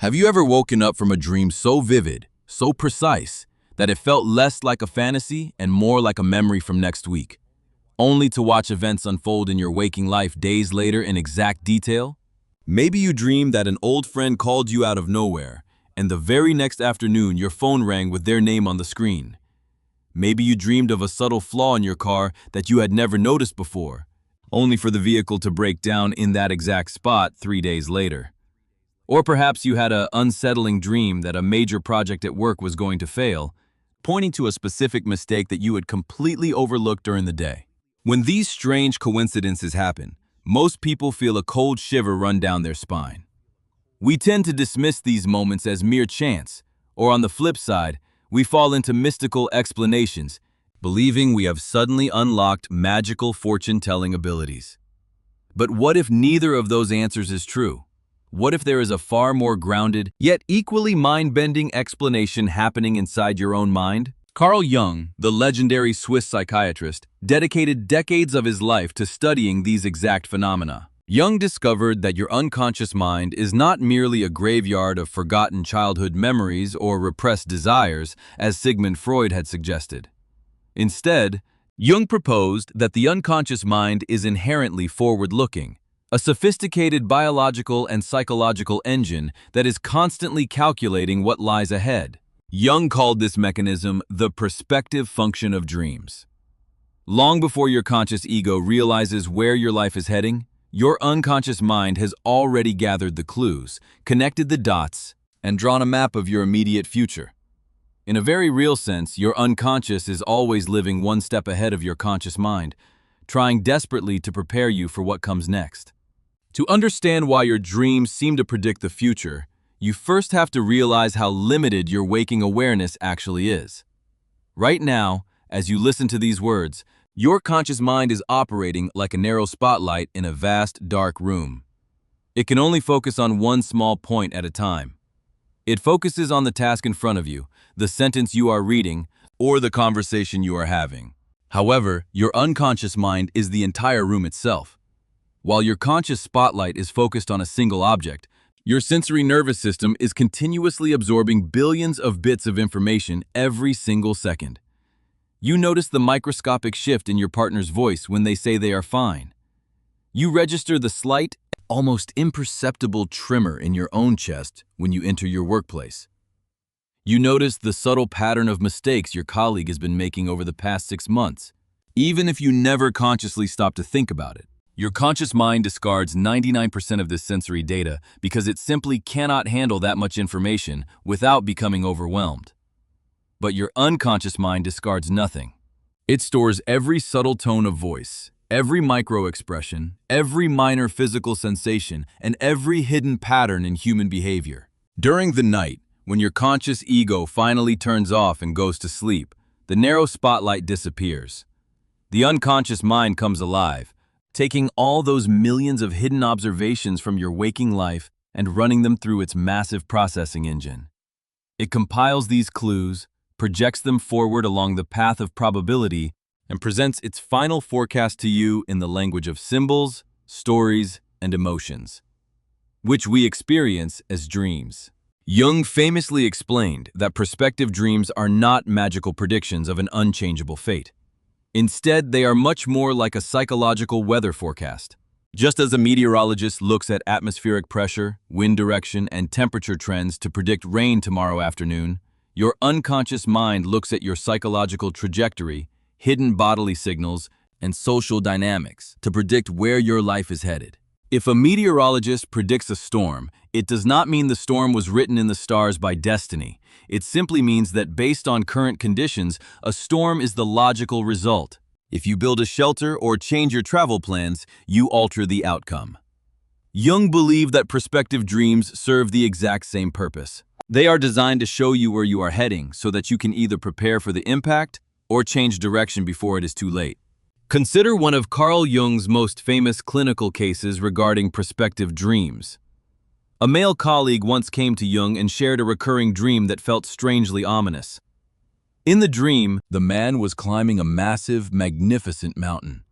Have you ever woken up from a dream so vivid, so precise, that it felt less like a fantasy and more like a memory from next week, only to watch events unfold in your waking life days later in exact detail? Maybe you dreamed that an old friend called you out of nowhere, and the very next afternoon your phone rang with their name on the screen. Maybe you dreamed of a subtle flaw in your car that you had never noticed before, only for the vehicle to break down in that exact spot 3 days later. Or perhaps you had an unsettling dream that a major project at work was going to fail, pointing to a specific mistake that you had completely overlooked during the day. When these strange coincidences happen, most people feel a cold shiver run down their spine. We tend to dismiss these moments as mere chance, or on the flip side, we fall into mystical explanations, believing we have suddenly unlocked magical fortune-telling abilities. But what if neither of those answers is true? What if there is a far more grounded, yet equally mind-bending explanation happening inside your own mind? Carl Jung, the legendary Swiss psychiatrist, dedicated decades of his life to studying these exact phenomena. Jung discovered that your unconscious mind is not merely a graveyard of forgotten childhood memories or repressed desires, as Sigmund Freud had suggested. Instead, Jung proposed that the unconscious mind is inherently forward-looking, a sophisticated biological and psychological engine that is constantly calculating what lies ahead. Jung called this mechanism the prospective function of dreams. Long before your conscious ego realizes where your life is heading, your unconscious mind has already gathered the clues, connected the dots, and drawn a map of your immediate future. In a very real sense, your unconscious is always living one step ahead of your conscious mind, trying desperately to prepare you for what comes next. To understand why your dreams seem to predict the future, you first have to realize how limited your waking awareness actually is. Right now, as you listen to these words, your conscious mind is operating like a narrow spotlight in a vast, dark room. It can only focus on one small point at a time. It focuses on the task in front of you, the sentence you are reading, or the conversation you are having. However, your unconscious mind is the entire room itself. While your conscious spotlight is focused on a single object, your sensory nervous system is continuously absorbing billions of bits of information every single second. You notice the microscopic shift in your partner's voice when they say they are fine. You register the slight, almost imperceptible tremor in your own chest when you enter your workplace. You notice the subtle pattern of mistakes your colleague has been making over the past 6 months, even if you never consciously stop to think about it. Your conscious mind discards 99% of this sensory data because it simply cannot handle that much information without becoming overwhelmed. But your unconscious mind discards nothing. It stores every subtle tone of voice, every micro-expression, every minor physical sensation, and every hidden pattern in human behavior. During the night, when your conscious ego finally turns off and goes to sleep, the narrow spotlight disappears. The unconscious mind comes alive, taking all those millions of hidden observations from your waking life and running them through its massive processing engine. It compiles these clues, projects them forward along the path of probability, and presents its final forecast to you in the language of symbols, stories, and emotions, which we experience as dreams. Jung famously explained that prospective dreams are not magical predictions of an unchangeable fate. Instead, they are much more like a psychological weather forecast. Just as a meteorologist looks at atmospheric pressure, wind direction, and temperature trends to predict rain tomorrow afternoon, your unconscious mind looks at your psychological trajectory, hidden bodily signals, and social dynamics to predict where your life is headed. If a meteorologist predicts a storm, it does not mean the storm was written in the stars by destiny. It simply means that based on current conditions, a storm is the logical result. If you build a shelter or change your travel plans, you alter the outcome. Jung believed that prospective dreams serve the exact same purpose. They are designed to show you where you are heading so that you can either prepare for the impact or change direction before it is too late. Consider one of Carl Jung's most famous clinical cases regarding prospective dreams. A male colleague once came to Jung and shared a recurring dream that felt strangely ominous. In the dream, the man was climbing a massive, magnificent mountain.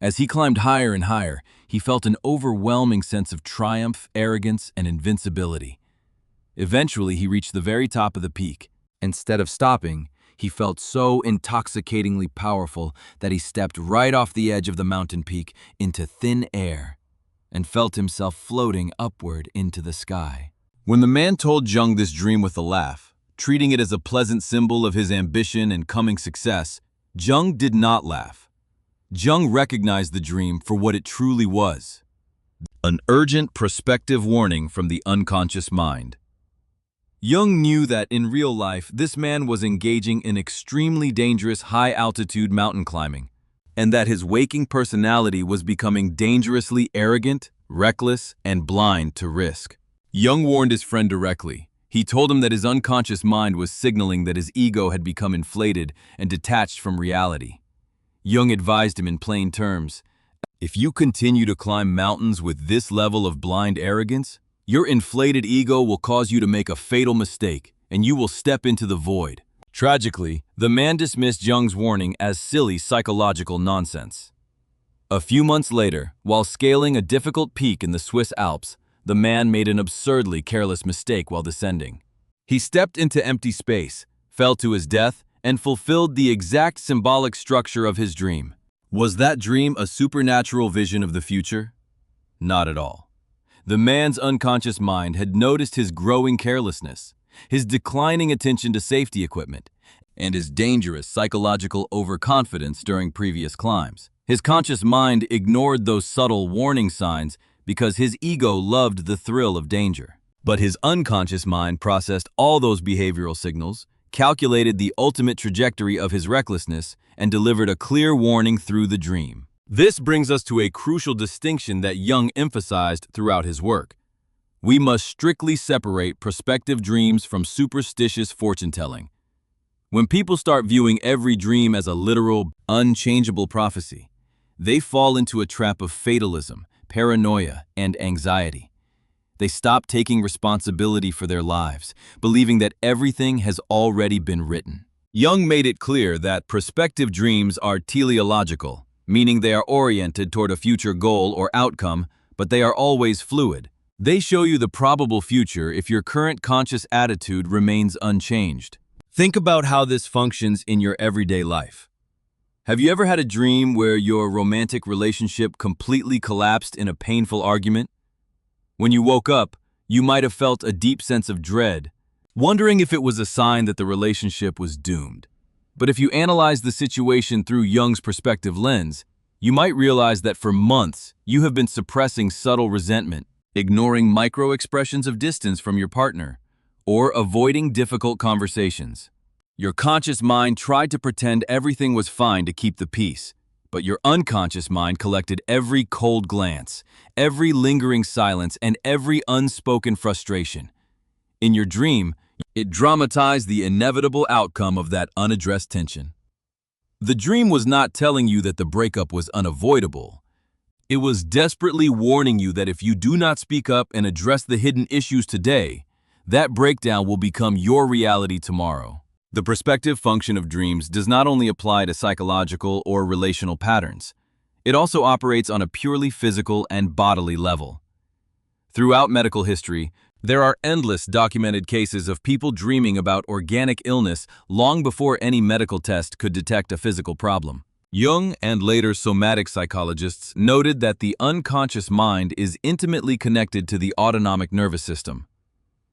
As he climbed higher and higher, he felt an overwhelming sense of triumph, arrogance, and invincibility. Eventually, he reached the very top of the peak. Instead of stopping, he felt so intoxicatingly powerful that he stepped right off the edge of the mountain peak into thin air and felt himself floating upward into the sky. When the man told Jung this dream with a laugh, treating it as a pleasant symbol of his ambition and coming success, Jung did not laugh. Jung recognized the dream for what it truly was: an urgent prospective warning from the unconscious mind. Jung knew that in real life, this man was engaging in extremely dangerous high-altitude mountain climbing, and that his waking personality was becoming dangerously arrogant, reckless, and blind to risk. Jung warned his friend directly. He told him that his unconscious mind was signaling that his ego had become inflated and detached from reality. Jung advised him in plain terms, "If you continue to climb mountains with this level of blind arrogance, your inflated ego will cause you to make a fatal mistake, and you will step into the void." Tragically, the man dismissed Jung's warning as silly psychological nonsense. A few months later, while scaling a difficult peak in the Swiss Alps, the man made an absurdly careless mistake while descending. He stepped into empty space, fell to his death, and fulfilled the exact symbolic structure of his dream. Was that dream a supernatural vision of the future? Not at all. The man's unconscious mind had noticed his growing carelessness, his declining attention to safety equipment, and his dangerous psychological overconfidence during previous climbs. His conscious mind ignored those subtle warning signs because his ego loved the thrill of danger. But his unconscious mind processed all those behavioral signals, calculated the ultimate trajectory of his recklessness, and delivered a clear warning through the dream. This brings us to a crucial distinction that Jung emphasized throughout his work. We must strictly separate prospective dreams from superstitious fortune-telling. When people start viewing every dream as a literal, unchangeable prophecy, they fall into a trap of fatalism, paranoia, and anxiety. They stop taking responsibility for their lives, believing that everything has already been written. Jung made it clear that prospective dreams are teleological, meaning they are oriented toward a future goal or outcome, but they are always fluid. They show you the probable future if your current conscious attitude remains unchanged. Think about how this functions in your everyday life. Have you ever had a dream where your romantic relationship completely collapsed in a painful argument? When you woke up, you might have felt a deep sense of dread, wondering if it was a sign that the relationship was doomed. But if you analyze the situation through Jung's perspective lens, you might realize that for months you have been suppressing subtle resentment, ignoring micro-expressions of distance from your partner, or avoiding difficult conversations. Your conscious mind tried to pretend everything was fine to keep the peace, but your unconscious mind collected every cold glance, every lingering silence, and every unspoken frustration. In your dream, it dramatized the inevitable outcome of that unaddressed tension. The dream was not telling you that the breakup was unavoidable. It was desperately warning you that if you do not speak up and address the hidden issues today, that breakdown will become your reality tomorrow. The prospective function of dreams does not only apply to psychological or relational patterns. It also operates on a purely physical and bodily level. Throughout medical history, there are endless documented cases of people dreaming about organic illness long before any medical test could detect a physical problem. Jung and later somatic psychologists noted that the unconscious mind is intimately connected to the autonomic nervous system.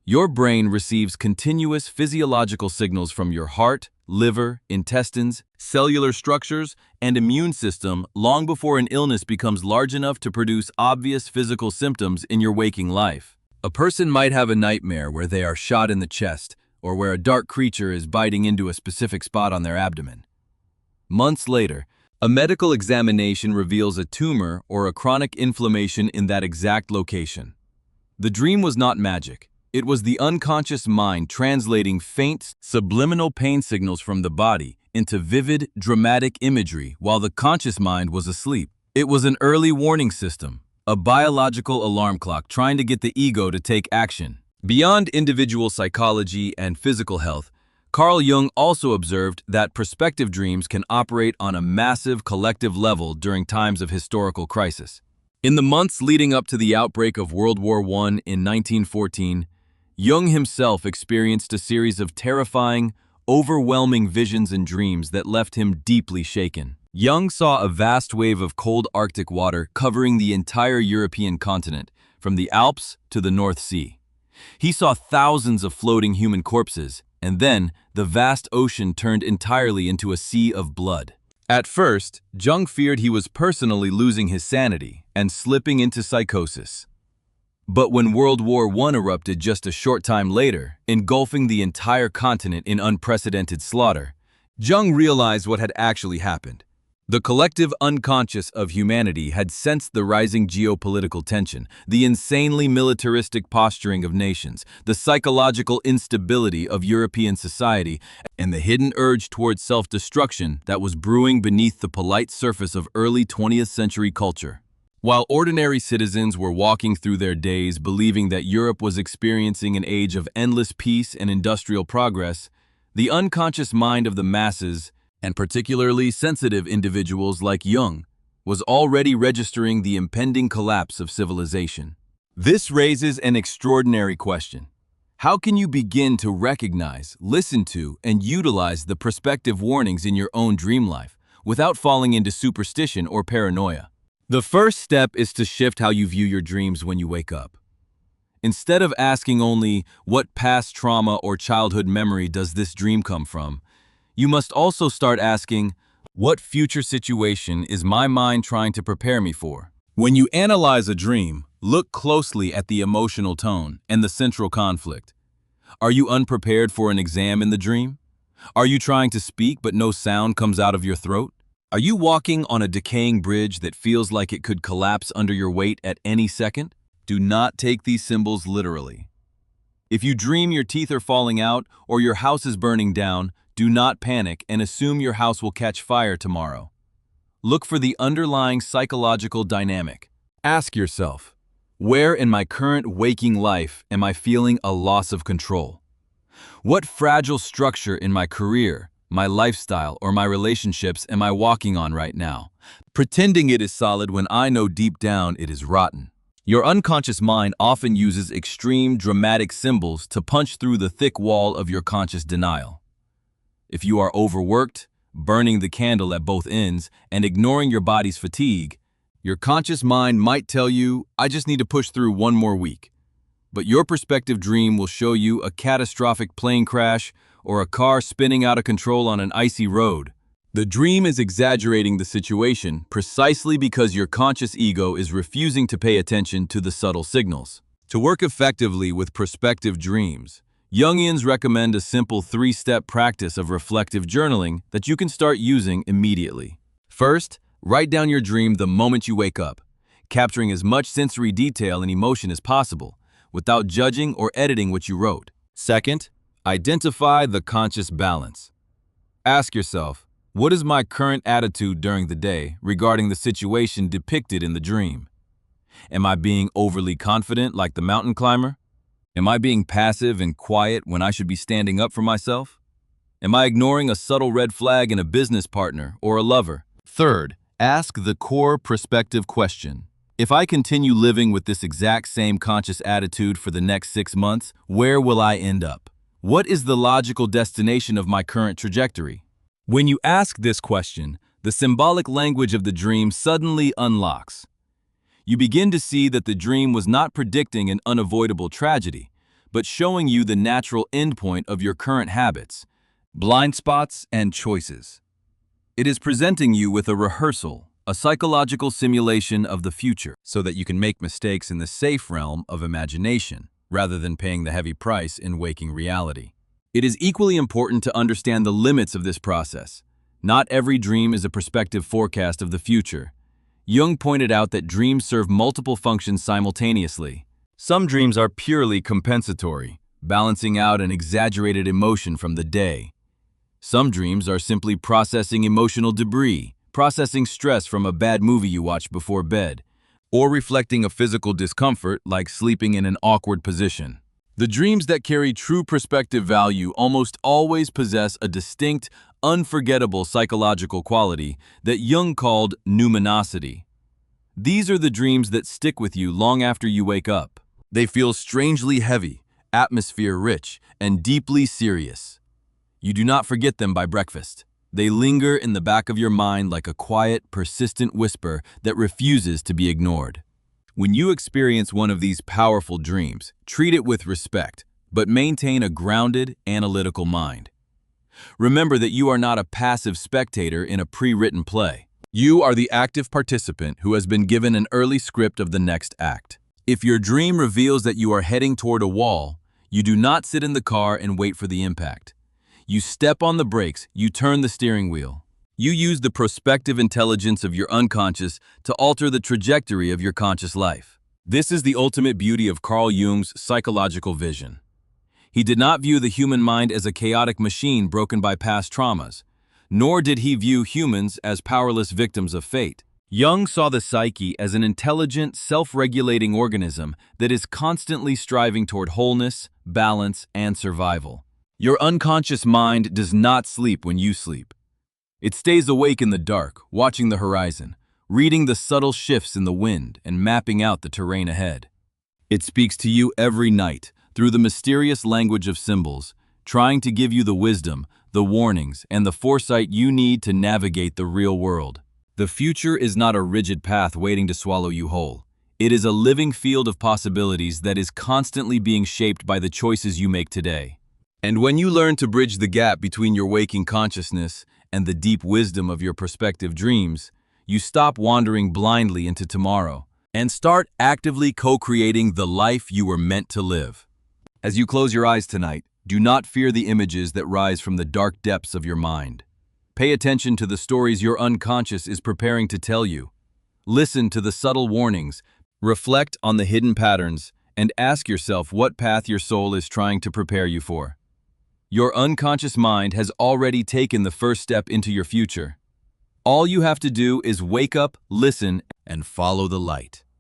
Your brain receives continuous physiological signals from your heart, liver, intestines, cellular structures, and immune system long before an illness becomes large enough to produce obvious physical symptoms in your waking life. A person might have a nightmare where they are shot in the chest or where a dark creature is biting into a specific spot on their abdomen. Months later, a medical examination reveals a tumor or a chronic inflammation in that exact location. The dream was not magic. It was the unconscious mind translating faint, subliminal pain signals from the body into vivid, dramatic imagery while the conscious mind was asleep. It was an early warning system, a biological alarm clock trying to get the ego to take action. Beyond individual psychology and physical health, Carl Jung also observed that prospective dreams can operate on a massive collective level during times of historical crisis. In the months leading up to the outbreak of World War I in 1914, Jung himself experienced a series of terrifying, overwhelming visions and dreams that left him deeply shaken. Jung saw a vast wave of cold Arctic water covering the entire European continent, from the Alps to the North Sea. He saw thousands of floating human corpses, and then the vast ocean turned entirely into a sea of blood. At first, Jung feared he was personally losing his sanity and slipping into psychosis. But when World War I erupted just a short time later, engulfing the entire continent in unprecedented slaughter, Jung realized what had actually happened. The collective unconscious of humanity had sensed the rising geopolitical tension, the insanely militaristic posturing of nations, the psychological instability of European society, and the hidden urge towards self-destruction that was brewing beneath the polite surface of early 20th century culture. While ordinary citizens were walking through their days believing that Europe was experiencing an age of endless peace and industrial progress, the unconscious mind of the masses, and particularly sensitive individuals like Jung, was already registering the impending collapse of civilization. This raises an extraordinary question. How can you begin to recognize, listen to, and utilize the prospective warnings in your own dream life without falling into superstition or paranoia? The first step is to shift how you view your dreams when you wake up. Instead of asking only, what past trauma or childhood memory does this dream come from, you must also start asking, what future situation is my mind trying to prepare me for? When you analyze a dream, look closely at the emotional tone and the central conflict. Are you unprepared for an exam in the dream? Are you trying to speak but no sound comes out of your throat? Are you walking on a decaying bridge that feels like it could collapse under your weight at any second? Do not take these symbols literally. If you dream your teeth are falling out or your house is burning down, do not panic and assume your house will catch fire tomorrow. Look for the underlying psychological dynamic. Ask yourself, where in my current waking life am I feeling a loss of control? What fragile structure in my career, my lifestyle, or my relationships am I walking on right now, pretending it is solid when I know deep down it is rotten? Your unconscious mind often uses extreme, dramatic symbols to punch through the thick wall of your conscious denial. If you are overworked, burning the candle at both ends, and ignoring your body's fatigue, your conscious mind might tell you, I just need to push through one more week. But your prospective dream will show you a catastrophic plane crash or a car spinning out of control on an icy road. The dream is exaggerating the situation precisely because your conscious ego is refusing to pay attention to the subtle signals. To work effectively with prospective dreams, Jungians recommend a simple 3-step practice of reflective journaling that you can start using immediately. First, write down your dream the moment you wake up, capturing as much sensory detail and emotion as possible, without judging or editing what you wrote. Second, identify the conscious balance. Ask yourself, what is my current attitude during the day regarding the situation depicted in the dream? Am I being overly confident like the mountain climber? Am I being passive and quiet when I should be standing up for myself? Am I ignoring a subtle red flag in a business partner or a lover? Third, ask the core prospective question. If I continue living with this exact same conscious attitude for the next 6 months, where will I end up? What is the logical destination of my current trajectory? When you ask this question, the symbolic language of the dream suddenly unlocks. You begin to see that the dream was not predicting an unavoidable tragedy, but showing you the natural endpoint of your current habits, blind spots, and choices. It is presenting you with a rehearsal, a psychological simulation of the future, so that you can make mistakes in the safe realm of imagination, rather than paying the heavy price in waking reality. It is equally important to understand the limits of this process. Not every dream is a prospective forecast of the future. Jung pointed out that dreams serve multiple functions simultaneously. Some dreams are purely compensatory, balancing out an exaggerated emotion from the day. Some dreams are simply processing emotional debris, processing stress from a bad movie you watched before bed, or reflecting a physical discomfort like sleeping in an awkward position. The dreams that carry true prospective value almost always possess a distinct, unforgettable psychological quality that Jung called numinosity. These are the dreams that stick with you long after you wake up. They feel strangely heavy, atmosphere-rich, and deeply serious. You do not forget them by breakfast. They linger in the back of your mind like a quiet, persistent whisper that refuses to be ignored. When you experience one of these powerful dreams, treat it with respect, but maintain a grounded, analytical mind. Remember that you are not a passive spectator in a pre-written play. You are the active participant who has been given an early script of the next act. If your dream reveals that you are heading toward a wall, you do not sit in the car and wait for the impact. You step on the brakes, you turn the steering wheel. You use the prospective intelligence of your unconscious to alter the trajectory of your conscious life. This is the ultimate beauty of Carl Jung's psychological vision. He did not view the human mind as a chaotic machine broken by past traumas, nor did he view humans as powerless victims of fate. Jung saw the psyche as an intelligent, self-regulating organism that is constantly striving toward wholeness, balance, and survival. Your unconscious mind does not sleep when you sleep. It stays awake in the dark, watching the horizon, reading the subtle shifts in the wind and mapping out the terrain ahead. It speaks to you every night through the mysterious language of symbols, trying to give you the wisdom, the warnings, and the foresight you need to navigate the real world. The future is not a rigid path waiting to swallow you whole. It is a living field of possibilities that is constantly being shaped by the choices you make today. And when you learn to bridge the gap between your waking consciousness and the deep wisdom of your prospective dreams, you stop wandering blindly into tomorrow and start actively co-creating the life you were meant to live. As you close your eyes tonight, do not fear the images that rise from the dark depths of your mind. Pay attention to the stories your unconscious is preparing to tell you. Listen to the subtle warnings, reflect on the hidden patterns, and ask yourself what path your soul is trying to prepare you for. Your unconscious mind has already taken the first step into your future. All you have to do is wake up, listen, and follow the light.